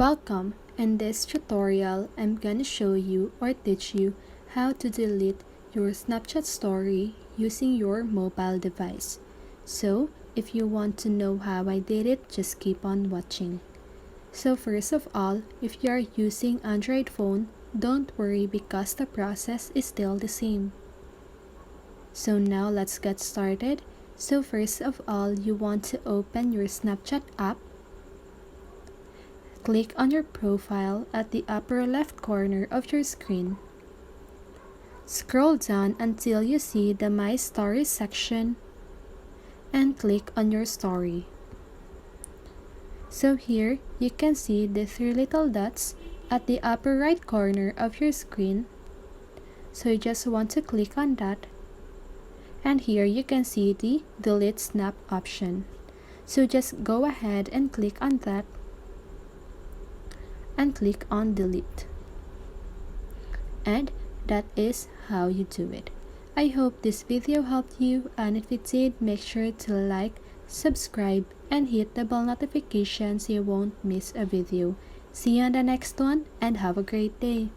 Welcome! In this tutorial, I'm gonna show you or teach you how to delete your Snapchat story using your mobile device. So, if you want to know how I did it, just keep on watching. So first of all, if you are using Android phone, don't worry because the process is still the same. So now let's get started. So first of all, you want to open your Snapchat app. Click on your profile at the upper left corner of your screen. Scroll down until you see the My Stories section and click on your story. So here you can see the three little dots at the upper right corner of your screen. So you just want to click on that. And here you can see the Delete Snap option. So just go ahead and click on that and click on delete. And that is how you do it. I hope this video helped you, and if it did, make sure to like, subscribe, and hit the bell notification so you won't miss a video. See you on the next one and have a great day.